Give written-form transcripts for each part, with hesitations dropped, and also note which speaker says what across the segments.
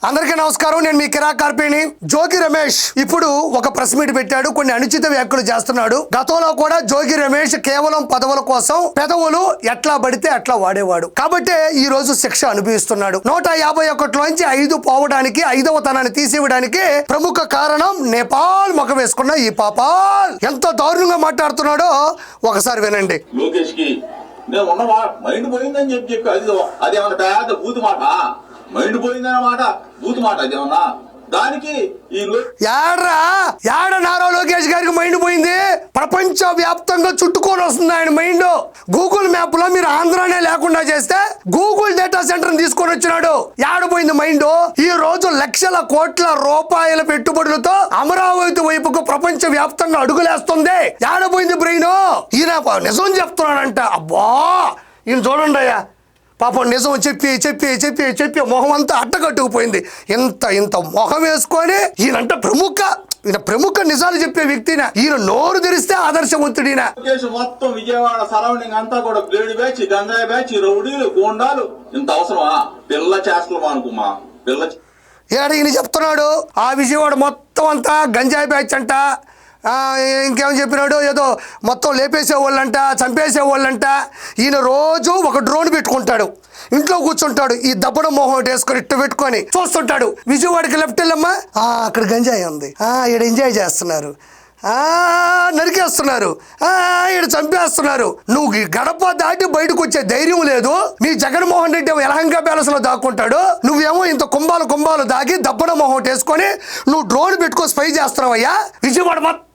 Speaker 1: అందరికీ నమస్కారం. నేను మీ కిరా కార్పేని. జోగి రమేష్ ఇప్పుడు ఒక ప్రెస్ మీట్ పెట్టాడు. కొన్ని అనుచిత వ్యాఖ్యలు చేస్తున్నాడు. గతంలో కూడా జోగి రమేష్ కేవలం పదవుల కోసం పెదవులు ఎట్లా పడితే అట్లా వాడేవాడు. కాబట్టి ఈ రోజు శిక్ష అనుభవిస్తున్నాడు. 151లోంచి 5 పోవడానికి 5వ తనాన్ని తీసివ్వడానికి ప్రముఖ కారణం నేపాల్ ముఖం వేసుకున్న ఈ పాపాల్ ఎంత దారుణంగా మాట్లాడుతున్నాడో ఒకసారి వినండి.
Speaker 2: లోకేష్ కి నేను ఉన్న మైండ్ పోయిందని చెప్పి అది ఏమన్నా పెద్ద బూతు మాట, మైండ్ పోయిందన్నమాట బూతు మాట అదేమన్నా. దానికి
Speaker 1: యాడ నారా లోకేష్ గారికి మైండ్ పోయింది. ప్రపంచ వ్యాప్తంగా చుట్టుకొని వస్తుంది ఆయన మైండ్. గూగుల్ మ్యాప్ లో మీరు ఆంధ్రానే లేకుండా చేస్తే గూగుల్ డేటా సెంటర్ తీసుకొని వచ్చినాడు. యాడపోయింది మైండ్. ఈ రోజు లక్షల కోట్ల రూపాయల పెట్టుబడులతో అమరావతి వైపుకు ప్రపంచ వ్యాప్తంగా అడుగులేస్తుంది. యాడపోయింది బ్రెయిన్. ఈయన నిజం చెప్తున్నాడంట. అబ్బా ఈయన చూడండి అయ్యా, పాపం నిజం చెప్పి చెప్పి చెప్పి చెప్పి మొహం అంతా అట్టగట్టుకుపోయింది. ఇంత మొహం వేసుకొని ఈయనంట ప్రముఖ నిజాలు చెప్పే వ్యక్తిన. ఈయన నోరు తెరిస్తే ఆదర్శవంతుడిన.
Speaker 2: మొత్తం విజయవాడ సరౌండింగ్ అంతా కూడా బ్లేడ్ బ్యాచ్, గంజాయి బ్యాచ్, రౌడీలు, గోండాలు. ఇంత అవసరమా? పిల్ల చేస్తలు అనుకుమా పిల్ల
Speaker 1: ఈయన చెప్తున్నాడు ఆ విజయవాడ మొత్తం అంతా గంజాయి బ్యాచ్ అంట. ఇంకేమని చెప్పినాడు, ఏదో మొత్తం లేపేసేవాళ్ళంట, చంపేసేవాళ్ళంట. ఈయన రోజు ఒక డ్రోన్ పెట్టుకుంటాడు, ఇంట్లో కూర్చుంటాడు, ఈ దబ్బడ మొహం వేసుకొని ఇట్టు పెట్టుకొని చూస్తుంటాడు. విజయవాడకి లెఫ్ట్ వెళ్ళమ్మా, అక్కడ గంజాయి ఉంది, ఈడ ఎంజాయ్ చేస్తున్నారు, నరికేస్తున్నారు, ఈడ చంపేస్తున్నారు. నువ్వు గడప దాటి బయటకు వచ్చే ధైర్యం లేదు. మీ జగన్మోహన్ రెడ్డి యలహంక ప్యాలెస్ లో దాక్కుంటాడు, నువ్వేమో ఇంత కుంభాలు దాగి దబ్బడ మొహం వేసుకొని నువ్వు డ్రోన్ పెట్టుకొని స్పై చేస్తున్నావయ్యా. విజయవాడ మొత్తం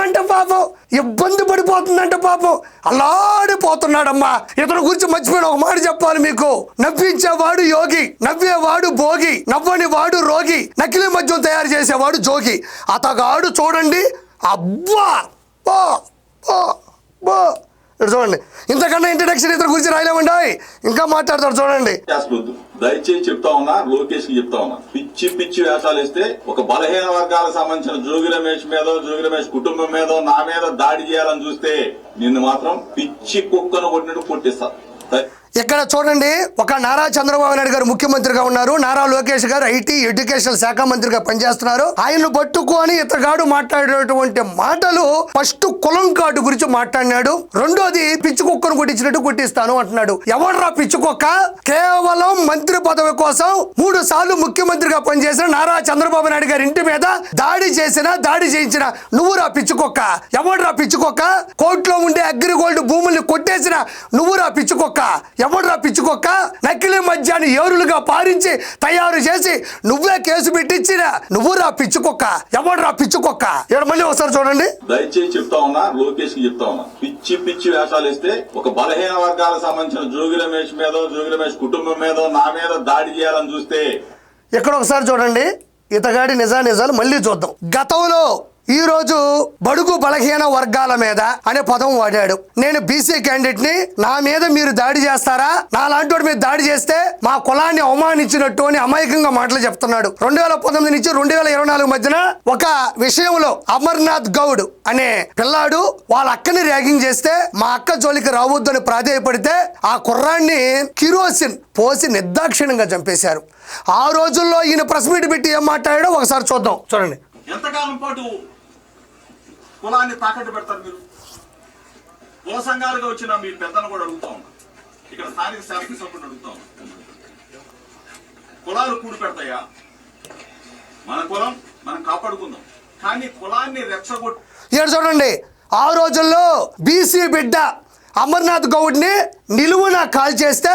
Speaker 1: అంటే పాపం ఇబ్బంది పడిపోతుందంట. పాపం అల్లాడిపోతున్నాడమ్మా. ఇతని గురించి మర్చిపోయిన ఒక మాట చెప్పాలి మీకు. నవ్వించేవాడు యోగి, నవ్వేవాడు భోగి, నవ్వని వాడు రోగి, నకిలీ మద్యం తయారు చేసేవాడు జోగి. అతగాడు చూడండి, అబ్బా బా బా బా. చూడండి, ఇంతకన్నా ఇంట్రడక్షన్ ఇతని గురించి రాయలేమండి, ఇంకా మాట్లాడతాడు చూడండి.
Speaker 2: దయచేసి చెప్తా ఉన్నా, లోకేష్ కి చెప్తా ఉన్నా, పిచ్చి వేషాలు ఇస్తే ఒక బలహీన వర్గాలకు సంబంధించిన జోగి రమేష్ మీద, జోగి రమేష్ కుటుంబం మీద, నా మీద దాడి చేయాలని చూస్తే నిన్ను మాత్రం పిచ్చి కుక్కను కొట్టినట్టు కొట్టిస్తా.
Speaker 1: ఇక్కడ చూడండి, ఒక నారా చంద్రబాబు నాయుడు గారు ముఖ్యమంత్రిగా ఉన్నారు, నారా లోకేష్ గారు ఐటీ ఎడ్యుకేషన్ శాఖ మంత్రిగా పనిచేస్తున్నారు. ఆయన్ను పట్టుకొని ఇతగాడు మాట్లాడేటువంటి మాటలు, ఫస్ట్ కులం కార్డు గురించి మాట్లాడినాడు, రెండోది పిచ్చి కుక్కను కొట్టించినట్టు కొట్టిస్తాను అంటున్నాడు. ఎవడ్రా పిచ్చి కుక్క? కేవలం మంత్రి పదవి కోసం 3 సార్లు ముఖ్యమంత్రిగా పనిచేసిన నారా చంద్రబాబు నాయుడు గారి ఇంటి మీద దాడి చేయించిన నువ్వురా పిచ్చి కుక్క? ఎవడ్రా పిచ్చి కుక్క? కోర్టులో ఉండే అగ్రిగోల్డ్ భూముల్ని కొట్టేసిన నువ్వురా పిచ్చి కుక్క? ఎవడ్రా పిచ్చుకొక్క? నకిలీ మద్యాన్ని ఏరులుగా పారించి తయారు చేసి నువ్వే కేసు పెట్టించిన నువ్వురా పిచ్చుకొక్క? ఎవడ్రా పిచ్చుకొక్క? మళ్ళీ ఒకసారి చూడండి.
Speaker 2: దయచేసి చెప్తా ఉన్నా, లోకేష్ కి చెప్తా ఉన్నా, పిచ్చి వేషాలు ఇస్తే ఒక బలహీన వర్గాలకు సంబంధించిన జోగి రమేష్ మీద, జోగి రమేష్ కుటుంబం మీద, నా మీద దాడి చేయాలని చూస్తే
Speaker 1: ఇక్కడ ఒకసారి చూడండి. ఇతగాడి నిజాలు మళ్ళీ చూద్దాం. గతంలో ఈ రోజు బడుగు బలహీన వర్గాల మీద అనే పదం వాడాడు. నేను బీసీ క్యాండిడేట్ ని, నా మీద మీరు దాడి చేస్తారా? నా లాంటి వాడి మీద దాడి చేస్తే మా కులాన్ని అవమానించినట్టు అని అమాయకంగా మాటలు చెప్తున్నాడు. 2019 నుంచి 2024 మధ్యన ఒక విషయంలో అమర్నాథ్ గౌడ్ అనే పిల్లాడు వాళ్ళ అక్కని ర్యాగింగ్ చేస్తే మా అక్క జోలికి రావద్దని ప్రాధేయపడితే ఆ కుర్రాన్ని కిరోసిన్ పోసి నిర్దాక్షిణ్యంగా చంపేశారు. ఆ రోజుల్లో ఈయన ప్రెస్ మీట్ పెట్టి ఏం మాట్లాడాడో ఒకసారి చూద్దాం. చూడండి.
Speaker 2: ఎంతకాలం పాటు కులాన్ని తాకట్టు పెడతారు మీరు? కుల సంఘాలుగా వచ్చిన మీ పెద్దలను కూడా అడుగుతా ఉన్నా, ఇక్కడ స్థానిక శాసనసభ్యులు అడుగుతా ఉన్నా, కులాలు కూడి పెడతాయా? మన కులం మనం కాపాడుకుందాం, కానీ కులాన్ని రెచ్చగొట్టి
Speaker 1: చూడండి. ఆ రోజుల్లో బీసీ బిడ్డ అమర్నాథ్ గౌడ్ని నిలువున కాల్ చేస్తే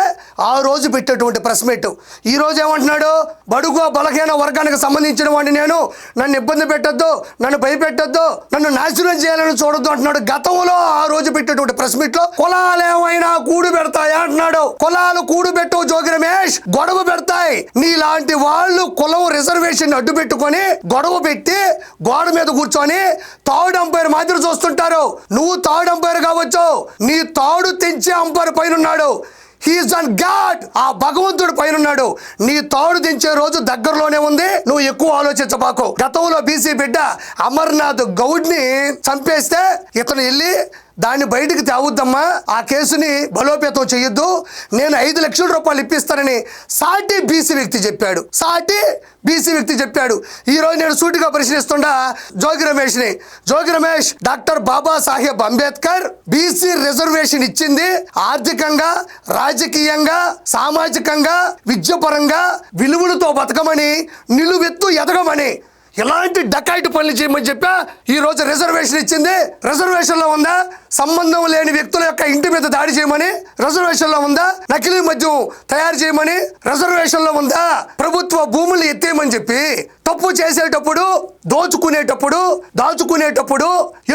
Speaker 1: ఆ రోజు పెట్టేటువంటి ప్రెస్ మీట్. ఈ రోజు ఏమంటున్నాడు? బడుగు బలహీన వర్గానికి సంబంధించిన వాడిని నేను, నన్ను ఇబ్బంది పెట్టొద్దు, నన్ను భయపెట్టొద్దు, నన్ను నాశనం చేయాలని చూడొద్దు అంటున్నాడు. గతంలో ఆ రోజు పెట్టేటువంటి ప్రెస్ మీట్ లో కులాలు ఏమైనా కూడు పెడతాయా అంటున్నాడు. కులాలు కూడు పెట్టవు జోగి రమేష్, గొడవ పెడతాయి. నీలాంటి వాళ్ళు కులం రిజర్వేషన్ అడ్డు పెట్టుకొని గొడవ పెట్టి గోడ మీద కూర్చొని థర్డ్ అంపైర్ మాదిరి చూస్తుంటారు. నువ్వు థర్డ్ అంపైర్ కావచ్చు, నీ తాడు తెంచే అంపైర్ పైన ఉన్నాడు. హీఈస్ ఆన్ గాడ్, ఆ భగవంతుడు పైన ఉన్నాడు. నీ తాడు దించే రోజు దగ్గరలోనే ఉంది, నువ్వు ఎక్కువ ఆలోచించబాకు. గతంలో బీసీ బిడ్డ అమర్నాథ్ గౌడ్ ని చంపేస్తే ఇతను వెళ్ళి దాన్ని బయటికి తేవద్దమ్మా, ఆ కేసుని బలోపేతం చేయొద్దు, నేను 5 లక్షల రూపాయలు ఇప్పిస్తానని సాటి బీసీ వ్యక్తి చెప్పాడు. ఈరోజు నేను సూటిగా ప్రశ్నిస్తుండా Jogi Ramesh, doctor Babasaheb Ambedkar BC reservation ఇచ్చింది ఆర్థికంగా, రాజకీయంగా, సామాజికంగా, విద్యపరంగా విలువలతో బతకమని, నిలువెత్తు ఎదగమని, ఇలాంటి డకాయిట్ పనులు చేయమని చెప్పా ఈ రోజు రిజర్వేషన్ ఇచ్చింది. రిజర్వేషన్లో ఉందా? సంబంధం లేని వ్యక్తుల యొక్క ఇంటి మీద దాడి చేయమని రిజర్వేషన్లో ఉందా? నకిలీ మద్యం తయారు చేయమని రిజర్వేషన్లో ఉందా? ప్రభుత్వ భూములు ఎత్తేయమని చెప్పి తప్పు చేసేటప్పుడు, దాచుకునేటప్పుడు,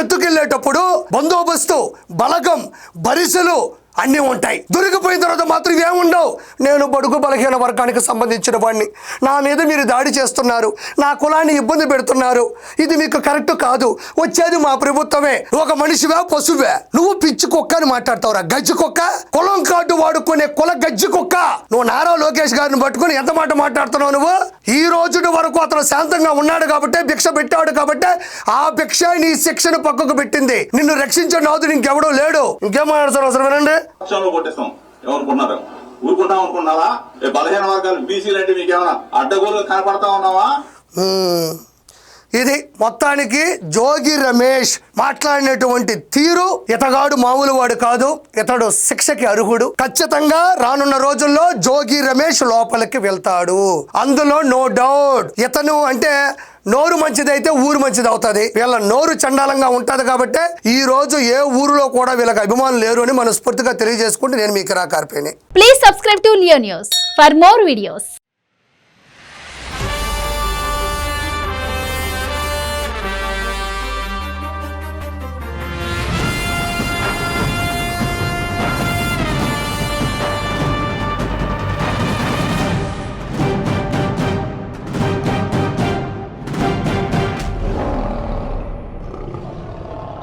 Speaker 1: ఎత్తుకెళ్ళేటప్పుడు బందోబస్తు, బలగం, బరిసెలు అన్నీ ఉంటాయి. దొరికిపోయిన తర్వాత మాత్రం ఇవేముండవు. నేను బడుగు బలహీన వర్గానికి సంబంధించిన వాడిని, నా మీద మీరు దాడి చేస్తున్నారు, నా కులాన్ని ఇబ్బంది పెడుతున్నారు, ఇది మీకు కరెక్ట్ కాదు, వచ్చేది మా ప్రభుత్వమే, ఒక మనిషివా పశువే, నువ్వు పిచ్చి కుక్క అని మాట్లాడతావురా, గజ్జి కుక్క, కులం కార్డు వాడుకునే కుల గజ్జి కుక్క. నువ్వు నారా లోకేష్ గారిని పట్టుకుని ఎంత మాట మాట్లాడుతున్నావు నువ్వు? ఈ రోజు వరకు అతను శాంతంగా ఉన్నాడు కాబట్టి, భిక్ష పెట్టాడు కాబట్టి, ఆ భిక్ష నీ శిక్షను పక్కకు పెట్టింది. నిన్ను రక్షించే నాదుడు ఇంకెవడో లేడు. ఇంకేం మాట్లాడతారు అసలు వినండి.
Speaker 2: పక్షంలో కొట్టేస్తాం ఏమనుకున్నారు? ఊరుకుంటాం అనుకున్నారా? బలహీన వర్గాలు బీసీలు అంటే మీకేమన్నా అడ్డగోలుగా కనపడతా ఉన్నావా?
Speaker 1: ఇది మొత్తానికి జోగి రమేష్ మాట్లాడినటువంటి తీరు, ఇతగాడు మామూలు వాడు కాదు, ఇతడు శిక్షకి అర్హుడు. ఖచ్చితంగా రానున్న రోజుల్లో జోగి రమేష్ లోపలికి వెళ్తాడు, అందులో నో డౌట్. ఇతను అంటే నోరు మంచిదైతే ఊరు మంచిది అవుతుంది. వీళ్ళ నోరు చండాలంగా ఉంటది కాబట్టి ఈ రోజు ఏ ఊరిలో కూడా వీళ్ళకి అభిమానులు లేరు అని మనస్ఫూర్తిగా తెలియజేసుకుంటే నేను మీకు రాకార్పేని.
Speaker 3: Please subscribe to Leo news for more videos.